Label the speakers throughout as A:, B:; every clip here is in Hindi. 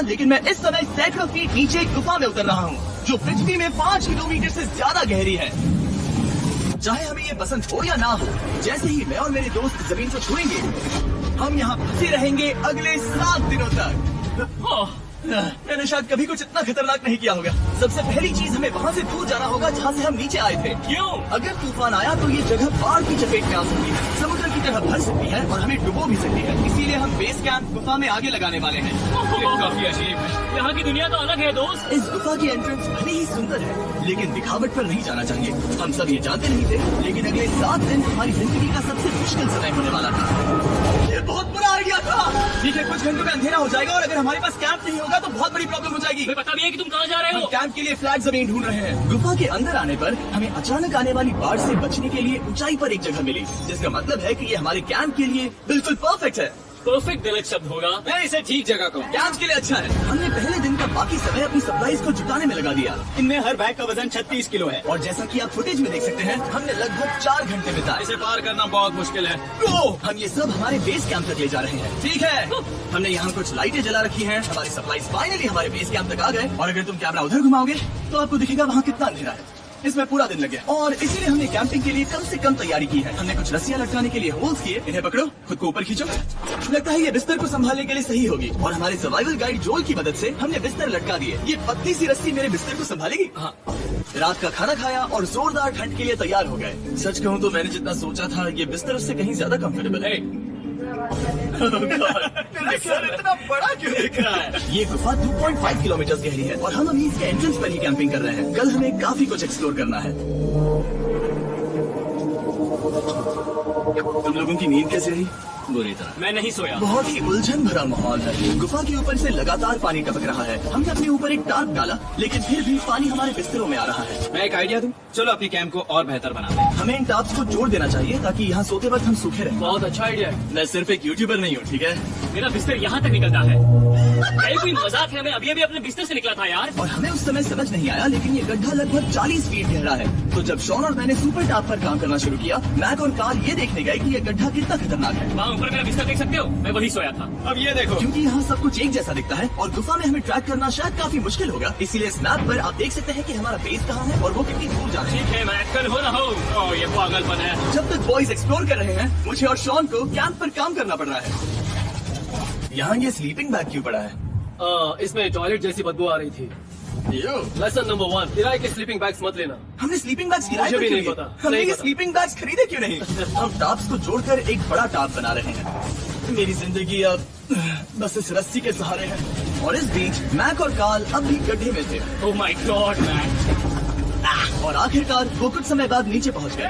A: लेकिन मैं इस समय सैकड़ों फीट नीचे एक गुफा में उतर रहा हूँ जो पृथ्वी में 5 किलोमीटर से ज्यादा गहरी है। चाहे हमें ये पसंद हो या ना हो, जैसे ही मैं और मेरे दोस्त जमीन को छुएंगे, हम यहाँ फंसे रहेंगे अगले 7 दिनों तक। मैंने शायद कभी कुछ इतना खतरनाक नहीं किया होगा। सबसे पहली चीज हमें वहाँ से दूर जाना होगा जहाँ से हम नीचे आए थे। क्यों? अगर तूफान आया तो ये जगह बाढ़ की चपेट में आ सकती है, समुद्र की तरह भर सकती है और हमें डुबो भी सकती है। इसीलिए हम बेस कैंप गुफा में आगे लगाने वाले हैं।
B: काफी अजीब है, यहाँ की दुनिया तो अलग है दोस्त।
A: इस गुफा की एंट्रेंस भले ही सुंदर है, लेकिन दिखावट पर नहीं जाना चाहिए। हम सब ये जानते नहीं थे, लेकिन अगले 7 दिन हमारी जिंदगी का सबसे मुश्किल समय होने वाला था। ये बहुत बुरा आइडिया था। ठीक है, कुछ घंटों में अंधेरा हो जाएगा और अगर हमारे पास कैंप नहीं होगा तो बहुत बड़ी प्रॉब्लम हो जाएगी।
B: हमें पता भी है कि तुम कहाँ जा रहे हो।
A: हम कैंप के लिए फ्लैट जमीन ढूंढ रहे हैं। गुफा के अंदर आने पर हमें अचानक आने वाली बाढ़ से बचने के लिए ऊंचाई पर एक जगह मिली, जिसका मतलब है कि ये हमारे कैंप के लिए बिल्कुल परफेक्ट है।
B: परफेक्ट गलत शब्द होगा, मैं इसे ठीक जगह कहूँ।
A: कैंप के लिए अच्छा है। हमने पहले दिन का बाकी समय अपनी सप्लाईज को जुटाने में लगा दिया।
C: इनमें हर बैग का वजन 36 किलो है।
A: और जैसा कि आप फुटेज में देख सकते हैं, हमने लगभग 4 घंटे बिताए।
B: इसे पार करना बहुत मुश्किल है।
A: हम ये सब हमारे बेस कैंप तक ले जा रहे हैं। ठीक है, हमने यहाँ कुछ लाइटें जला रखी हैं। हमारी सप्लाईज फाइनली हमारे बेस कैंप तक आ गए। और अगर तुम कैमरा उधर घुमाओगे तो आपको दिखेगा वहाँ कितना अंधेरा है। इसमें पूरा दिन लग गया और इसीलिए हमने कैंपिंग के लिए कम से कम तैयारी की है। हमने कुछ रस्सियां लटकाने के लिए होल्स किए। इन्हें पकड़ो, खुद को ऊपर खींचो। लगता है ये बिस्तर को संभालने के लिए सही होगी। और हमारे सर्वाइवल गाइड जोल की मदद से हमने बिस्तर लटका दिए। ये पतली सी रस्सी मेरे बिस्तर को संभालेगी। हाँ। रात का खाना खाया और जोरदार ठंड के लिए तैयार हो गए। सच कहूँ तो मैंने जितना सोचा था, ये बिस्तर उससे कहीं ज्यादा कम्फर्टेबल है। मेरा सर इतना बड़ा क्यों दिख रहा है? ये गुफा 2.5 किलोमीटर गहरी है और हम अभी इसके एंट्रेंस पर ही कैंपिंग कर रहे हैं। कल हमें काफी कुछ एक्सप्लोर करना है। तुम लोगों की नींद कैसे रही?
B: बुरी तरह। मैं नहीं सोया।
A: बहुत ही उलझन भरा माहौल है। गुफा के ऊपर से लगातार पानी टपक रहा है। हमने अपने ऊपर एक टार्प डाला, लेकिन फिर भी पानी हमारे बिस्तरों में आ रहा है।
C: मैं एक आइडिया दूं? चलो अपनी कैंप को और बेहतर बनाते हैं।
A: हमें इन टार्प्स को जोड़ देना चाहिए ताकि यहाँ सोते वक्त हम सूखे रहें।
B: बहुत अच्छा आइडिया है।
A: मैं सिर्फ एक यूट्यूबर नहीं हूँ, ठीक है?
B: मेरा बिस्तर यहाँ तक निकलता है। कोई मजाक है? मैं अभी अभी अपने बिस्तर से निकला था यार।
A: और हमें उस समय समझ नहीं आया, लेकिन ये गड्ढा लगभग 40 फीट गहरा है। तो जब शॉन और मैंने सुपर टाप पर काम करना शुरू किया, मैक और कार्ल ये देखने गए कि ये गड्ढा कितना खतरनाक है।
B: वहाँ ऊपर मेरा बिस्तर देख सकते हो? मैं वही सोया था।
C: अब ये देखो,
A: क्योंकि यहाँ सब कुछ एक जैसा दिखता है और गुफा में हमें ट्रैक करना शायद काफी मुश्किल होगा। इसीलिए इस मैप पर आप देख सकते हैं कि हमारा बेस कहाँ है और वो कितनी दूर जा रहे हैं।
B: ठीक है, मैं एक्टर हो रहा हूँ। ओह, ये पागलपन है।
A: जब तक बॉयज एक्सप्लोर कर रहे हैं, मुझे और शॉन को कैंप पर काम करना पड़ रहा है। यहाँ ये स्लीपिंग बैग क्यों पड़ा है?
B: इसमें टॉयलेट जैसी बदबू आ रही थी। लेसन नंबर 1, किराए के स्लीपिंग बैग्स मत लेना।
A: हमने स्लीपिंग बैग्स किराए
B: मुझे
A: पर
B: भी
A: क्यों
B: नहीं
A: लिए?
B: पता।
A: हमने
B: नहीं
A: ये
B: पता।
A: स्लीपिंग बैग्स खरीदे क्यों नहीं? हम टाप्स को जोड़कर एक बड़ा टाप बना रहे हैं। मेरी जिंदगी अब बस इस रस्सी के सहारे है। और इस बीच मैक और कार्ल अब भी गड्ढे में थे।
B: Oh my God man.
A: और आखिरकार वो कुछ समय बाद नीचे पहुंच गए।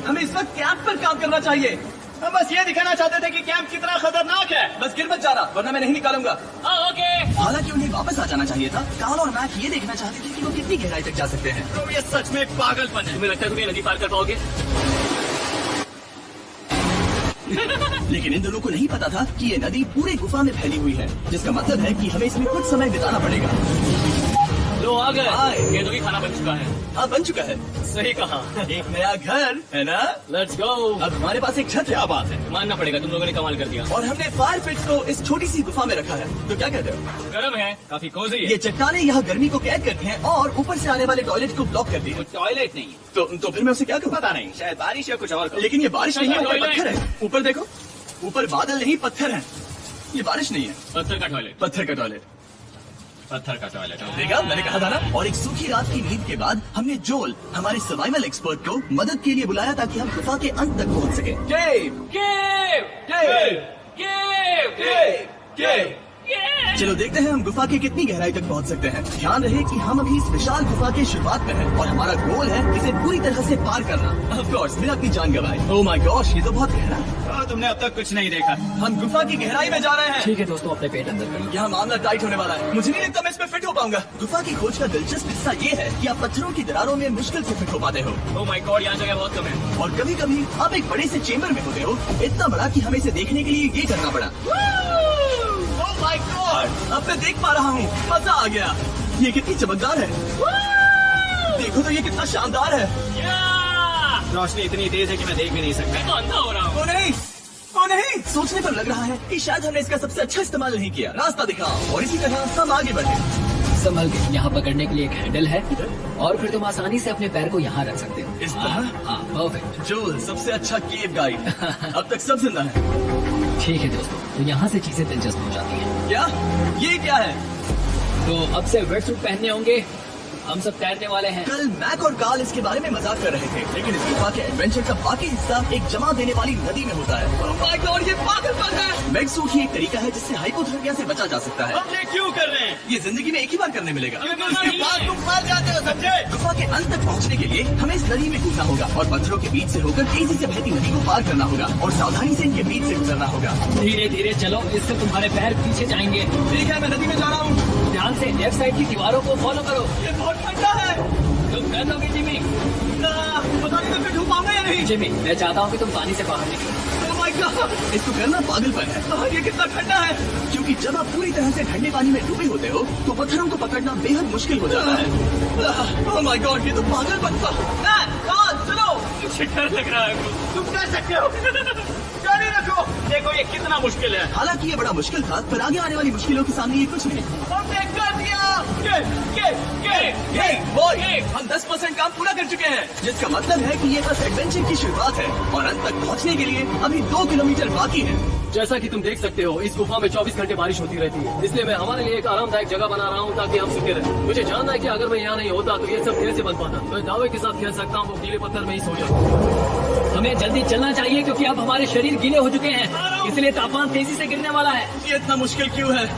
A: हमें इस वक्त कैंप पर काम करना चाहिए।
C: हम बस ये दिखाना चाहते थे कि कैंप कितना खतरनाक है।
A: बस गिर मत जाना, वरना मैं नहीं निकालूंगा।
B: ओके।
A: हालांकि उन्हें वापस आ जाना चाहिए था। कार्ल और मैक ये देखना चाहते थे कि वो कितनी गहराई तक जा सकते हैं।
C: तो ये सच में पागलपन है।
B: तुम्हें लगता है तुम ये नदी पार कर पाओगे?
A: लेकिन इन दोनों को नहीं पता था कि ये नदी पूरे गुफा में फैली हुई है, जिसका मतलब है कि हमें इसमें कुछ समय बिताना पड़ेगा।
B: लो आ गए।
A: आए।
B: ये तो भी खाना बन चुका है।
A: हाँ, बन चुका है।
B: सही कहा।
A: एक नया घर है ना?
B: Let's go.
A: अब हमारे पास एक छत है।
C: क्या बात है।
B: मानना पड़ेगा, तुम लोगों ने कमाल कर दिया।
A: और हमने फायर पिट्स को इस छोटी सी गुफा में रखा है। तो क्या कहते हो?
B: गर्म है, काफी कोजी है।
A: ये चट्टानें यहाँ गर्मी को कैद करती हैं और ऊपर से आने वाले टॉयलेट को ब्लॉक करती
C: वो
A: है।
C: टॉयलेट नहीं है।
A: तो फिर मैं उसे क्या कहूँ?
C: पता नहीं, शायद बारिश या कुछ और।
A: लेकिन ये बारिश नहीं है, ऊपर
B: टॉयलेट।
A: पत्थर है। ऊपर देखो, ऊपर बादल नहीं पत्थर है। ये बारिश नहीं है,
B: पत्थर का टॉयलेट।
A: पत्थर का टॉयलेट।
B: पत्थर का टॉयलेट।
A: देखा, मैंने कहा था ना। और एक सूखी रात की नींद के बाद हमने जोल, हमारे सर्वाइवल एक्सपर्ट को मदद के लिए बुलाया ताकि हम गुफा के अंत तक पहुंच सके। केव,
B: केव,
A: केव,
B: केव,
A: केव, केव।
B: केव।
A: चलो देखते हैं हम गुफा के कितनी गहराई तक पहुंच सकते हैं। ध्यान रहे कि हम अभी इस विशाल गुफा के शुरुआत में हैं और हमारा गोल है इसे पूरी तरह से पार करना। ऑफ कोर्स, बिना अपनी जान गंवाए। ओह माय गॉश, ये तो बहुत गहरा है।
C: तुमने अब तक कुछ नहीं देखा।
A: हम गुफा की गहराई में जा रहे हैं।
B: ठीक है दोस्तों, अपने पेट अंदर कर लो।
A: यहाँ मामला टाइट होने वाला है। मुझे नहीं लगता मैं इसमें फिट हो पाऊंगा। गुफा की खोज का दिलचस्प हिस्सा ये है कि आप पत्थरों की दरारों में मुश्किल से फिट हो पाते हो।
B: ओह माय गॉड, यहाँ जगह बहुत कम है।
A: और कभी कभी आप एक बड़े से चेम्बर में होते हो, इतना बड़ा कि हमें इसे देखने के लिए ये करना पड़ा। ओह माय गॉड, अब मैं देख पा रहा हूँ। मजा आ गया। ये कितनी चमकदार है। देखो तो ये कितना शानदार है।
B: या!
C: रोशनी इतनी तेज है कि मैं देख भी नहीं सकता।
B: मैं तो अंधा हो रहा हूँ।
A: ओ नहीं, ओ नहीं, सोचने पर लग रहा है कि शायद हमने इसका सबसे अच्छा इस्तेमाल नहीं किया। रास्ता दिखाओ और इसी तरह हम आगे बढ़े।
D: संभल के, यहाँ पकड़ने के लिए एक हैंडल है और फिर तुम आसानी से अपने पैर को यहाँ रख सकते हो।
A: इस तरह?
D: हाँ, परफेक्ट।
A: जोल सबसे अच्छा केव गाइड। अब तक सब जिंदा है।
D: ठीक है दोस्तों, तो यहाँ से चीजें दिलचस्प हो जाती हैं।
A: क्या? ये क्या है?
D: तो अब से वेट सूट पहनने होंगे, हम सब तैरने वाले हैं।
A: कल मैक और कार्ल इसके बारे में मजाक कर रहे थे, लेकिन इस गुफा के एडवेंचर का बाकी हिस्सा एक जमा देने वाली नदी में होता है। Oh my God, ये पागलपन है। मैक सूट ही एक तरीका है जिससे हाइपोथर्मिया से बचा जा सकता है।
C: हम ये क्यों कर रहे हैं?
A: ये जिंदगी में एक ही बार करने मिलेगा।
C: इसके बाद तुम मर जाते हो, समझे?
A: गुफा के अंत तक पहुंचने के लिए हमें इस नदी में कूदना होगा और पत्थरों के बीच से होकर तेजी से बहती नदी को पार करना होगा और सावधानी से इनके बीच से गुजरना होगा।
D: धीरे धीरे चलो, इससे तुम्हारे पैर पीछे जाएंगे।
A: ठीक है, मैं नदी में जा रहा हूँ।
D: ध्यान से लेफ्ट साइड की दीवारों को फॉलो करो।
A: ये बहुत ठंडा है।
D: तुम कर लोगे जिमी।
A: पता नहीं मैं डूब पाऊंगा या नहीं।
D: जिमी, मैं चाहता हूँ कि तुम पानी से बाहर निकलो।
A: Oh my God, इसको करना पागलपन है। ये कितना ठंडा है। क्योंकि जब आप पूरी तरह से ठंडे पानी में डूबे होते हो तो पत्थरों को पकड़ना बेहद मुश्किल हो जाता है। Oh my God, ये तो पागलपन था। चलो,
C: मुझे डर लग रहा है। तुम कर सकते हो। जारी रखो। देखो ये कितना मुश्किल है।
A: हालांकि ये बड़ा मुश्किल था, पर आगे आने वाली मुश्किलों के सामने ये कुछ नहीं।
C: हमने कर दिया।
A: हम 10% काम पूरा कर चुके हैं, जिसका मतलब है कि ये बस एडवेंचर की शुरुआत है और अंत तक पहुंचने के लिए अभी 2 किलोमीटर बाकी है।
B: जैसा कि तुम देख सकते हो, इस गुफा में 24 घंटे बारिश होती रहती है, इसलिए मैं हमारे लिए एक आरामदायक जगह बना रहा हूँ ताकि हम सूखे रहें। मुझे जानना है कि अगर मैं यहाँ नहीं होता तो ये सब कैसे बन पाता। मैं दावे के साथ कह सकता हूँ वो गीले पत्थर में ही सो जाता।
D: हमें जल्दी चलना चाहिए क्योंकि अब हमारे शरीर गीले हो चुके हैं, इसलिए तापमान तेजी से गिरने वाला है।
A: ये इतना मुश्किल क्यों है?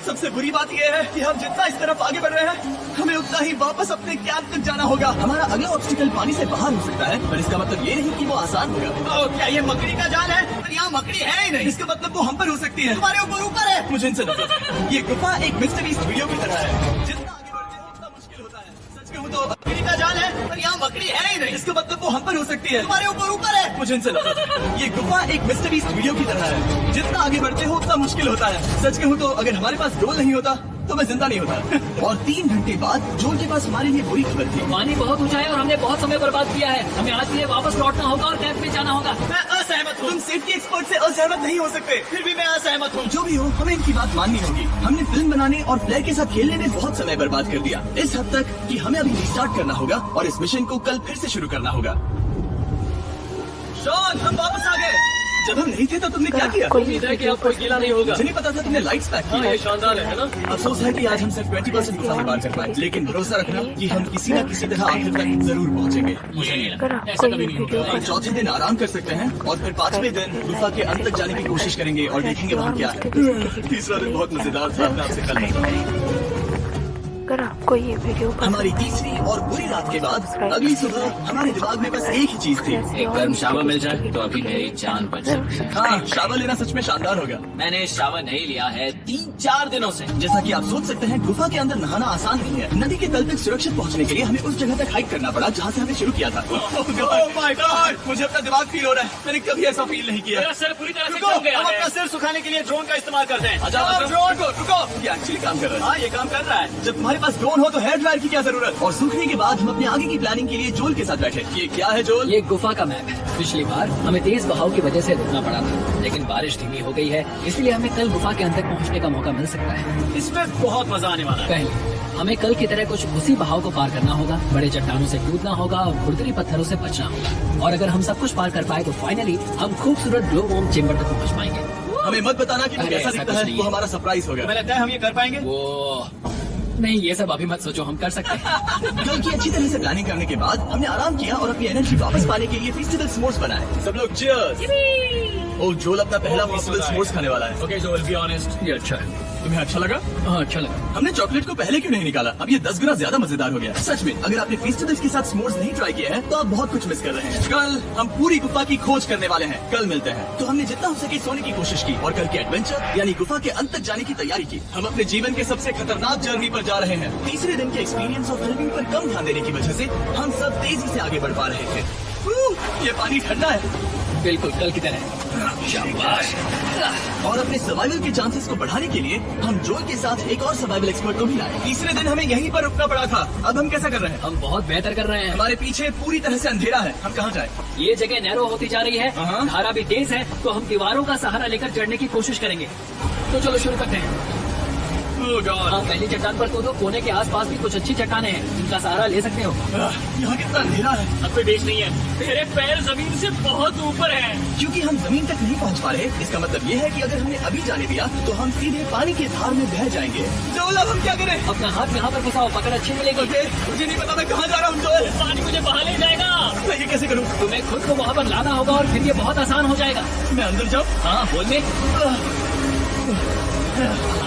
A: सबसे बुरी बात यह है कि हम जितना इस तरफ आगे बढ़ रहे हैं, हमें उतना ही वापस अपने कैंप तक जाना होगा। हमारा अगला ऑब्स्टिकल पानी से बाहर हो सकता है, पर इसका मतलब ये नहीं कि वो आसान होगा।
C: क्या ये मकड़ी का जाल है? पर यहाँ मकड़ी है ही नहीं।
A: इसका मतलब वो हम पर हो सकती है।
C: तुम्हारे ऊपर है।
A: मुझे इनसे नफरत है। ये गुफा एक मिस्टरी वीडियो की तरह है, जितना आगे बढ़ते हो उतना मुश्किल होता है। सच कहूँ तो
C: मकड़ी का जाल है, पर यहाँ मकड़ी है ही नहीं।
A: इसका मतलब वो हम पर हो सकती है।
C: तुम्हारे ऊपर है।
A: मुझे इनसे नफरत है। ये गुफा एक मिस्टरी वीडियो की तरह है, जितना आगे बढ़ते हो उतना मुश्किल होता है। सच कहूँ तो अगर हमारे पास डोल नहीं होता तो मैं जिंदा नहीं होता। और 3 घंटे बाद जोल के पास हमारे लिए बुरी खबर थी।
D: पानी बहुत ऊंचा है और हमने बहुत समय बर्बाद किया है। हमें आज के लिए वापस लौटना होगा और कैंप में जाना होगा।
C: मैं असहमत हूँ।
A: तुम सेफ्टी एक्सपर्ट से असहमत नहीं हो सकते।
C: फिर भी मैं असहमत हूँ।
A: जो भी हो, हमें इनकी बात माननी होगी। हमने फिल्म बनाने और फ्लेयर के साथ खेलने में बहुत समय बर्बाद कर दिया, इस हद तक कि हमें अभी रिस्टार्ट करना होगा और इस मिशन को कल फिर से शुरू करना होगा। शॉन, हम वापस आ गए। जब हम नहीं थे तो तुमने क्या किया?
B: उम्मीद है कि अब कोई गीला नहीं होगा।
A: मुझे नहीं पता था तुमने लाइट्स पैक
B: हाँ,
A: की
B: ये शानदार है ना?
A: अफसोस है कि आज हम सिर्फ 20% गुफा में पार कर पाए, लेकिन भरोसा रखना कि हम किसी न किसी तरह आखिर तक जरूर पहुंचेंगे।
D: मुझे नहीं लगता ऐसा कभी नहीं होगा।
A: हम चौथे दिन आराम कर सकते हैं और फिर 5वें दिन गुफा के अंत तक जाने की कोशिश करेंगे और देखेंगे वहाँ क्या है। तीसरा दिन बहुत मजेदार था। मैं आपसे कल मिलता हूँ।
E: अगर आपको ये वीडियो
A: हमारी तीसरी और बुरी रात के बाद अगली सुबह हमारे दिमाग में बस एक ही चीज थी।
F: एक गर्म शावर मिल जाए तो अभी मेरी जान बच सकती है।
A: हाँ, शावर लेना सच में शानदार होगा।
F: मैंने शावर नहीं लिया है 3-4 दिनों से।
A: जैसा कि आप सोच सकते हैं, गुफा के अंदर नहाना आसान नहीं है। नदी के तल तक सुरक्षित पहुंचने के लिए हमें उस जगह तक हाइक करना पड़ा जहां से हमने शुरू किया था। Oh my God, मुझे अपना दिमाग फील हो रहा है। मैंने कभी ऐसा फील नहीं किया।
C: मेरा सिर पूरी तरह से
A: रुको,
C: जम गया
A: हम
C: है।
A: अपना
C: सिर सुखाने के लिए ड्रोन का इस्तेमाल करते हैं।
A: ड्रोन को रुको, ये एक्चुअली काम कर रहा है।
C: हाँ, ये काम कर रहा है।
A: जब तुम्हारे पास ड्रोन हो तो हेयर ड्रायर की क्या जरूरत? और सूखने के बाद हम अपने आगे की प्लानिंग के लिए जोल के साथ बैठे। ये क्या है जोल?
D: ये गुफा का मैप है। पिछली बार हमें तेज बहाव की वजह से रुकना पड़ा था, लेकिन बारिश धीमी हो गई है, इसलिए हमें कल गुफा के अंत तक पहुंचने का मौका मिल सकता है।
C: इसमें बहुत मजा आने वाला है।
D: पहले हमें कल की तरह कुछ उसी बहाव को पार करना होगा, बड़े चट्टानों से कूदना होगा और खुरदरी पत्थरों से बचना होगा। और अगर हम सब कुछ पार कर पाए तो फाइनली हम खूबसूरत ग्लो वॉर्म चेम्बर तक पहुंच पाएंगे।
A: हमें मत बताना कि वो
D: अरे,
A: कैसा
D: ऐसा
A: दिखता
D: कुछ
A: है।
D: नहीं
A: वो
D: है।
A: हमारा सरप्राइज होगा।
C: हमें लगता है हम ये कर पाएंगे।
D: वो नहीं, ये सब अभी मत सोचो, हम कर सकते हैं।
A: कल की अच्छी तरह से प्लानिंग करने के बाद हमने आराम किया और अपनी एनर्जी वापस पाने के लिए फेस्टिवल स्मोर्स बनाए। सब लोग चीयर्स। ओ, जोल अपना पहला फेस्टिवल स्मोर्स खाने वाला है।
C: ओके जोल, बी ऑनेस्ट।
D: ये अच्छा है।
A: तुम्हें अच्छा लगा?
D: हाँ, अच्छा लगा।
A: हमने चॉकलेट को पहले क्यों नहीं निकाला? अब ये 10 गुना ज्यादा मजेदार हो गया। सच में, अगर आपने फेस्टिवल्स के साथ स्मोर्स नहीं ट्राई किए हैं तो आप बहुत कुछ मिस कर रहे हैं। कल हम पूरी गुफा की खोज करने वाले हैं। कल मिलते हैं। तो हमने जितना हो सके सोने की कोशिश की और कल के एडवेंचर यानी गुफा के अंत तक जाने की तैयारी की। हम अपने जीवन के सबसे खतरनाक जर्नी पर जा रहे हैं। तीसरे दिन के एक्सपीरियंस और फिल्मिंग पर कम ध्यान देने की वजह से हम सब तेजी से आगे बढ़ पा रहे थे। ये पानी ठंडा है।
D: बिल्कुल कल की तरह। शाबाश।
A: और अपने सर्वाइवल के चांसेस को बढ़ाने के लिए हम जोल के साथ एक और सर्वाइवल एक्सपर्ट को भी लाए। तीसरे दिन हमें यहीं पर रुकना पड़ा था। अब हम कैसा कर रहे हैं?
D: हम बहुत बेहतर कर रहे हैं।
A: हमारे पीछे पूरी तरह से अंधेरा है, हम कहाँ जाएं?
D: ये जगह नैरो होती जा रही है,
A: हाँ।
D: धारा भी तेज है, तो हम दीवारों का सहारा लेकर चढ़ने की कोशिश करेंगे। तो चलो शुरू करते हैं।
A: Oh God!
D: हाँ, पहली चट्टान पर तो कोने के आसपास भी कुछ अच्छी चट्टानें हैं, जिनका सहारा ले सकते हो।
A: यहाँ कितना अंधेरा है।
C: अब कोई बेच नहीं है, मेरे पैर जमीन से बहुत ऊपर है।
A: क्योंकि हम जमीन तक नहीं पहुँच पा रहे, इसका मतलब ये है कि अगर हमने अभी जाने दिया तो हम सीधे पानी के धार में बह जाएंगे। जोल, अब हम क्या करें?
D: अपना हाथ यहाँ पर फंसाओ, पकड़ अच्छी मिलेगी।
A: मुझे नहीं पता मैं कहाँ जा रहा हूँ जोल।
C: पानी मुझे बहा ले जाएगा।
A: मैं ये कैसे करूँ?
D: तुम्हें खुद को वहाँ पर लाना होगा और फिर ये बहुत आसान हो जाएगा।
A: मैं अंदर जाऊँ?
D: हाँ, बोल में।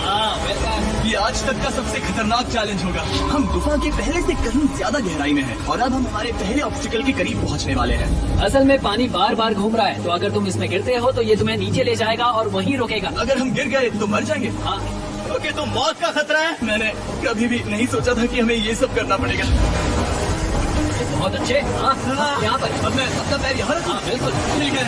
D: हाँ, वेलकम।
A: ये आज तक का सबसे खतरनाक चैलेंज होगा। हम गुफा के पहले से कहीं ज्यादा गहराई में हैं और अब हम हमारे पहले ऑब्स्टिकल के करीब पहुंचने वाले हैं।
D: असल में पानी बार बार घूम रहा है, तो अगर तुम इसमें गिरते हो तो ये तुम्हें नीचे ले जाएगा और वहीं रोकेगा।
A: अगर हम गिर गए तो मर जाएंगे।
D: हाँ,
A: ओके, तो मौत का खतरा है। मैंने कभी भी नहीं सोचा था कि हमें ये सब करना पड़ेगा।
D: बहुत अच्छे। हाँ, यहाँ पर।
A: अब मैं अपना पैर यहाँ रखूँ?
D: हाँ, बिल्कुल।
A: ठीक है।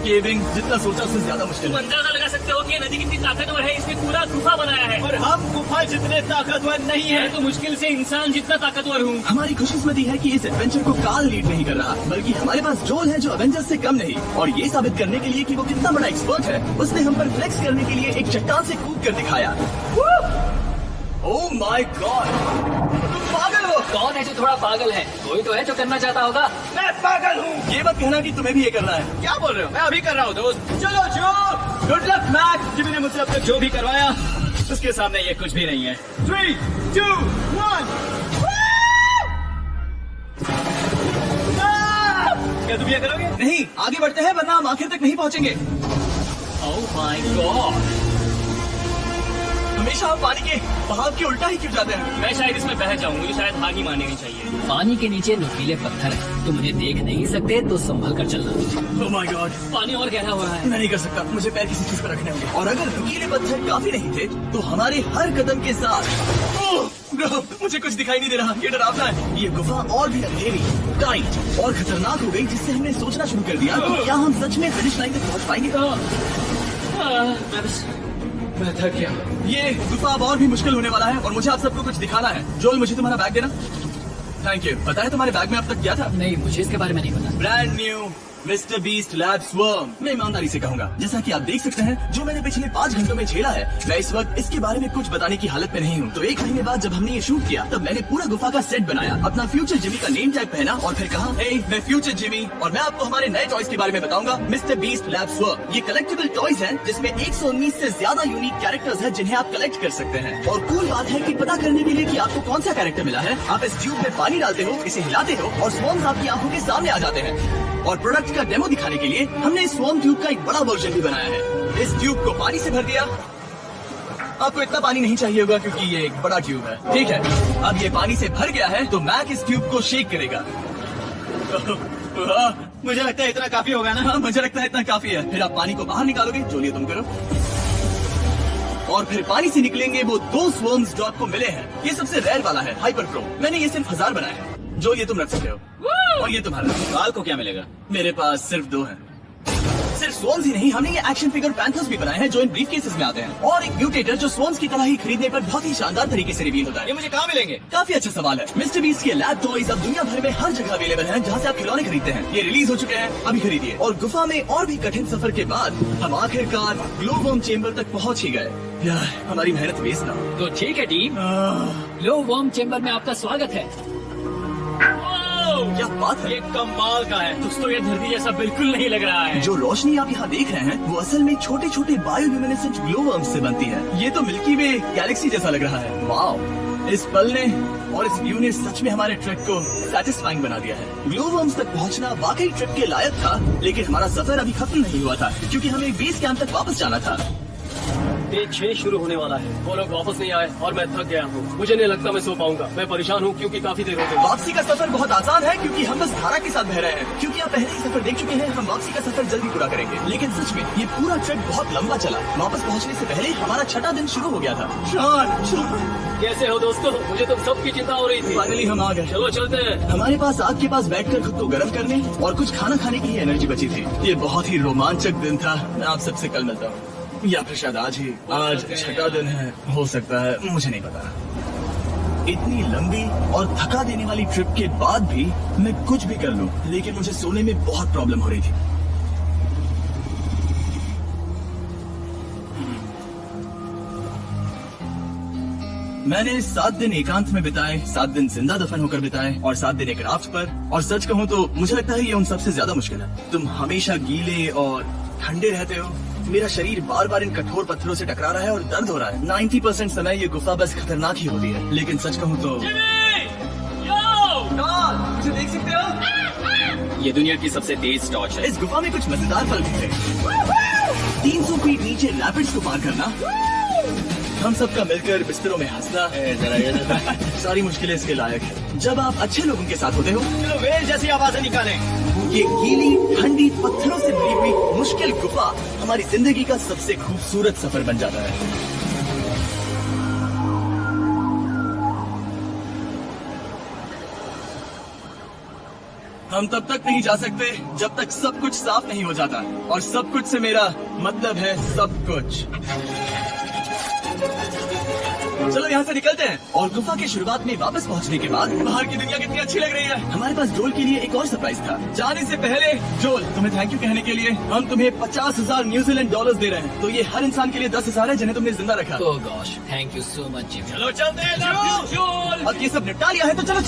A: केविंग जितना सोचा उससे ज्यादा मुश्किल
C: तुम
A: है।
C: अंदाजा लगा सकते हो कि नदी कितनी ताकतवर है, इसने पूरा गुफा बनाया है।
A: और हम गुफा जितने ताकतवर नहीं है।
C: मैं तो मुश्किल से इंसान जितना ताकतवर हूँ।
A: हमारी खुशकिस्मती है कि इस एडवेंचर को काल लीड नहीं कर रहा, बल्कि हमारे पास जोल है जो एवेंजर्स से कम नहीं। और ये साबित करने के लिए कि वो कितना बड़ा एक्सपर्ट है, उसने हम पर फ्लेक्स करने के लिए एक चट्टान से कूद कर दिखाया। ओह माय गॉड, तुम पागल हो।
D: कौन है जो थोड़ा पागल है? कोई तो है जो करना चाहता होगा।
A: मैं पागल हूँ। ये मत कहना कि तुम्हें भी ये करना है।
C: क्या बोल रहे हो? मैं अभी कर रहा हूँ दोस्त।
A: चलो जो, गुड लक मैक।
C: जिमी ने मुझसे अब तक जो भी करवाया उसके सामने ये कुछ भी नहीं है।
A: 3, 2, 1।
C: क्या तुम ये करोगे?
A: नहीं, आगे बढ़ते हैं वरना हम आखिर तक नहीं पहुँचेंगे।
C: ओह माय गॉड,
A: हमेशा हम पानी के बहाव के उल्टा ही क्यों जाते हैं?
C: मैं शायद इसमें बह जाऊँ। मुझे शायद हार ही माननी चाहिए।
D: पानी के नीचे नुकीले पत्थर है, तुम उन्हें देख नहीं सकते, तो संभल कर चलना।
A: ओह माय गॉड,
C: पानी और गहरा हो रहा है।
A: मैं नहीं कर सकता, मुझे पैर किसी चीज पर रखने होंगे। और अगर नुकीले पत्थर काफी नहीं थे तो हमारे हर कदम के साथ ओह ब्रो, मुझे कुछ दिखाई नहीं दे रहा। ये डरावना है। ये गुफा और भी अंधेरी, टाइट और खतरनाक हो गई, जिससे हमने सोचना शुरू कर दिया कि क्या हम सच में फिनिश लाइन तक पहुंच पाएंगे।
C: मैं थक गया।
A: ये गुफा अब और भी मुश्किल होने वाला है और मुझे आप सबको कुछ दिखाना है। जोल, मुझे तुम्हारा बैग देना। Thank you. पता है तुम्हारे बैग में अब तक क्या था?
D: नहीं, मुझे इसके बारे में नहीं पता।
A: Brand new mister beast lab swarm. मैं ईमानदारी से कहूंगा, जैसा कि आप देख सकते हैं, जो मैंने पिछले 5 घंटों में झेला है, मैं इस वक्त इसके बारे में कुछ बताने की हालत में नहीं हूँ। तो 1 महीने बाद जब हमने ये शूट किया, तब मैंने पूरा गुफा का सेट बनाया, अपना फ्यूचर जिमी का नेम टैग पहना और फिर कहा, हे मैं फ्यूचर जिमी और मैं आपको हमारे नए टॉयज के बारे में बताऊंगा, मिस्टर बीस्ट लैब स्वर्म। ये कलेक्टिबल टॉयज हैं, जिसमें 119 से ज्यादा यूनिक कैरेक्टर्स हैं, जिन्हें आप कलेक्ट कर सकते हैं। और कूल बात है कि पता करने के लिए कि आपको कौन सा कैरेक्टर मिला है, आप इस ट्यूब में पानी डालते हो, इसे हिलाते हो और स्वॉर्म्स आपकी आंखों के सामने आ जाते हैं। और प्रोडक्ट का डेमो दिखाने के लिए हमने इस स्वॉर्म ट्यूब का एक बड़ा वर्जन भी बनाया है। इस ट्यूब को पानी से भर दिया। आपको इतना पानी नहीं चाहिए होगा क्योंकि ये एक बड़ा ट्यूब है। ठीक है, अब ये पानी से भर गया है तो मैक इस ट्यूब को शेक करेगा।
C: मुझे लगता है इतना काफी होगा ना?
A: हाँ, मुझे लगता है इतना काफी है। फिर आप पानी को बाहर निकालोगे, जो लिए तुम करो। और फिर पानी से निकलेंगे वो 2 स्वॉर्म्स जो आपको मिले हैं। ये सबसे रेयर वाला है, हाइपर प्रो। मैंने ये सिर्फ 1000 बनाया है। जो ये तुम रख सकते हो और ये तुम्हारा।
C: काल को क्या मिलेगा?
A: मेरे पास सिर्फ 2 हैं। सिर्फ स्वॉर्म्स ही नहीं, हमने ये एक्शन फिगर पैंथर्स भी बनाए हैं जो इन ब्रीफ केसेस में आते हैं। और एक म्यूटेटर जो स्वॉर्म्स की तरह ही खरीदने पर बहुत ही शानदार तरीके से रिवील होता है।
C: ये मुझे कहाँ मिलेंगे?
A: काफी अच्छा सवाल है। मिस्टर बीस्ट के लैब टॉयज अब दुनिया भर में हर जगह अवेलेबल हैं, जहाँ से आप खिलौने खरीदते हैं। ये रिलीज हो चुके हैं, अभी खरीदिए। और गुफा में और भी कठिन सफर के बाद हम आखिरकार ग्लो वर्म चेम्बर तक पहुँच ही गए। यार, हमारी मेहनत वेस्ट ना हो।
D: तो ठीक है टीम, ग्लो वर्म चेम्बर में आपका स्वागत है।
A: क्या बात है,
C: ये कमाल का है। दोस्तों, ये धरती जैसा बिल्कुल नहीं लग रहा है।
A: जो रोशनी आप यहाँ देख रहे हैं वो असल में छोटे छोटे बायोल्यूमिनेसेंट ग्लो वर्म्स से बनती है। ये तो मिल्की वे गैलेक्सी जैसा लग रहा है। वाओ, इस पल ने और इस व्यू ने सच में हमारे ट्रिप को सेटिस्फाइंग बना दिया है। ग्लो वर्म्स तक पहुँचना वाकई ट्रिप के लायक था, लेकिन हमारा सफर अभी खत्म नहीं हुआ था क्योंकि हमें बेस कैंप तक वापस जाना था।
B: डे 6 शुरू होने वाला है। वो लोग वापस नहीं आए और मैं थक गया हूँ। मुझे नहीं लगता मैं सो पाऊंगा। मैं परेशान हूँ क्योंकि काफी देर हो गई।
A: वापसी का सफर बहुत आसान है क्योंकि हम बस धारा के साथ बह रहे हैं। क्योंकि आप पहले ही सफर देख चुके हैं, हम वापसी का सफर जल्दी पूरा करेंगे। लेकिन सच में ये पूरा ट्रिप बहुत लंबा चला। वापस पहुँचने से पहले हमारा 6वां दिन शुरू हो गया था।
B: कैसे हो दोस्तों? मुझे तुम सबकी चिंता हो रही थी।
A: फाइनली हम आ गए।
B: चलो चलते हैं।
A: हमारे पास आग के पास बैठकर खुद को गर्म करने और कुछ खाना खाने की ही एनर्जी बची थी। ये बहुत ही रोमांचक दिन था। मैं आप सबसे कल मिलता हूँ, या फिर शायद आज ही। आज छठा दिन है, हो सकता है, मुझे नहीं पता। इतनी लंबी और थका देने वाली ट्रिप के बाद भी मैं कुछ भी कर लूं, लेकिन मुझे सोने में बहुत प्रॉब्लम हो रही थी। मैंने 7 दिन एकांत में बिताए, 7 दिन जिंदा दफन होकर बिताए और 7 दिन एक राफ्ट पर। और सच कहूँ तो मुझे लगता है ये उन सबसे ज्यादा मुश्किल है। तुम हमेशा गीले और ठंडे रहते हो। मेरा शरीर बार बार इन कठोर पत्थरों से टकरा रहा है और दर्द हो रहा है। 90% समय ये गुफा बस खतरनाक ही होती है। लेकिन सच कहूँ तो मुझे देख सकते हो,
F: ये दुनिया की सबसे तेज टॉर्च है।
A: इस गुफा में कुछ मजेदार पल भी थे। 300 फीट नीचे रैपिड्स को पार करना, हम सबका मिलकर बिस्तरों में हंसना, सारी मुश्किलें इसके लायक है। जब आप अच्छे लोगों के साथ होते हो,
C: चलो वेल जैसी आवाजें निकालें।
A: ये गीली ठंडी पत्थरों से भरी हुई मुश्किल गुफा हमारी जिंदगी का सबसे खूबसूरत सफर बन जाता है। हम तब तक नहीं जा सकते जब तक सब कुछ साफ नहीं हो जाता, और सब कुछ से मेरा मतलब है सब कुछ। चलो यहाँ से निकलते हैं। और गुफा की शुरुआत में वापस पहुँचने के बाद बाहर की दुनिया कितनी अच्छी लग रही है। हमारे पास जोल के लिए एक और सरप्राइज था। जाने से पहले जोल, तुम्हें थैंक यू कहने के लिए हम तुम्हें 50,000 न्यूजीलैंड डॉलर्स दे रहे हैं। तो ये हर इंसान के लिए 10,000 है जिन्हें तुमने जिंदा रखा।
D: Oh gosh, thank you so much Jimmy.
C: चलो चलते हैं।
A: अब ये सब निपटा लिया है तो चलो